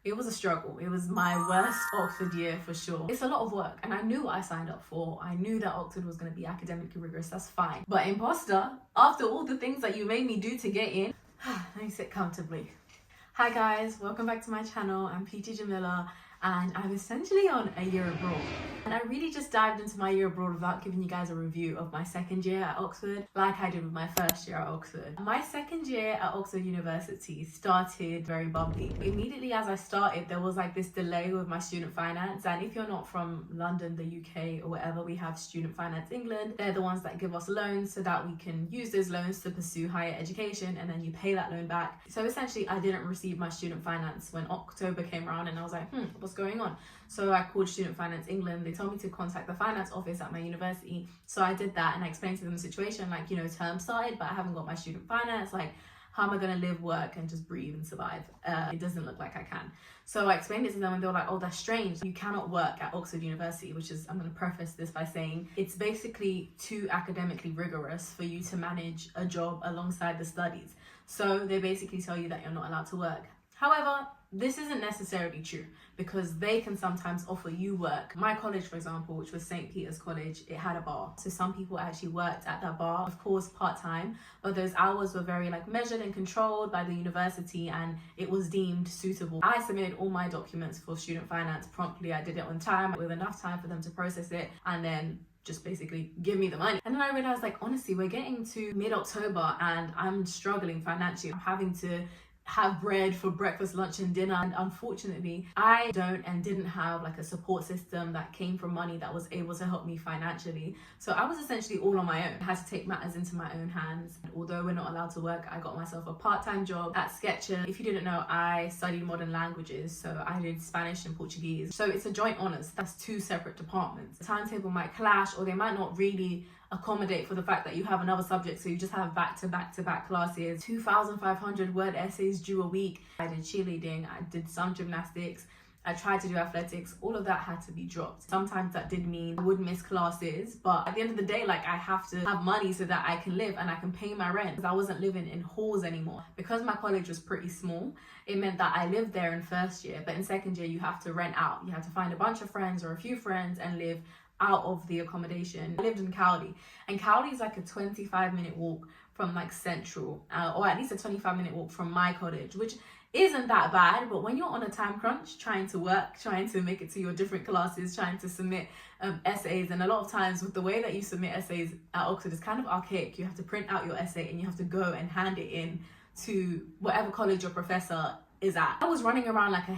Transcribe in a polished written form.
It was a struggle. It was my worst Oxford year for sure. It's a lot of work and I knew what I signed up for. I knew that Oxford was going to be academically rigorous, that's fine. But imposter, after all the things that you made me do to get in, let me sit comfortably. Hi guys, welcome back to my channel. I'm Peachy Jamila and I'm essentially on a year abroad. And I really just dived into my year abroad without giving you guys a review of my second year at Oxford, like I did with my first year at Oxford. My second year at Oxford University started very bumpy. Immediately as I started, there was like this delay with my student finance. And if you're not from London, the UK or whatever, we have Student Finance England. They're the ones that give us loans so that we can use those loans to pursue higher education and then you pay that loan back. So essentially I didn't receive my student finance when October came around and I was like, what's going on? So I called Student Finance England. They told me to contact the finance office at my university. So I did that and I explained to them the situation, like, you know, term started, but I haven't got my student finance. Like, how am I going to live, work, and just breathe and survive? It doesn't look like I can. So I explained it to them and they were like, oh, that's strange. You cannot work at Oxford University, which is, I'm going to preface this by saying, it's basically too academically rigorous for you to manage a job alongside the studies. So they basically tell you that you're not allowed to work. However, this isn't necessarily true because they can sometimes offer you work. My college, for example, which was St. Peter's College, it had a bar. So some people actually worked at that bar, of course, part-time, but those hours were very like measured and controlled by the university and it was deemed suitable. I submitted all my documents for student finance promptly. I did it on time with enough time for them to process it and then just basically give me the money. And then I realized, like, honestly, we're getting to mid-October and I'm struggling financially. I'm having to have bread for breakfast, lunch and dinner, and unfortunately I don't and didn't have like a support system that came from money that was able to help me financially. So I was essentially all on my own. I had to take matters into my own hands. Although we're not allowed to work, I got myself a part-time job at Sketcher. If you didn't know, I studied modern languages, so I did Spanish and Portuguese. So it's a joint honours. That's two separate departments. The timetable might clash or they might not really accommodate for the fact that you have another subject, so you just have back-to-back classes. 2,500 word essays due a week. I did cheerleading, I did some gymnastics, I tried to do athletics. All of that had to be dropped. Sometimes that did mean I would miss classes, but at the end of the day, like, I have to have money so that I can live and I can pay my rent because I wasn't living in halls anymore. Because my college was pretty small, it meant that I lived there in first year, but in second year you have to rent out. You have to find a bunch of friends or a few friends and live out of the accommodation. I lived in Cowley, and Cowley is like a 25-minute walk from like Central, or at least a 25-minute walk from my college, which isn't that bad. But when you're on a time crunch, trying to work, trying to make it to your different classes, trying to submit essays, and a lot of times with the way that you submit essays at Oxford is kind of archaic. You have to print out your essay and you have to go and hand it in to whatever college your professor is at. I was running around like a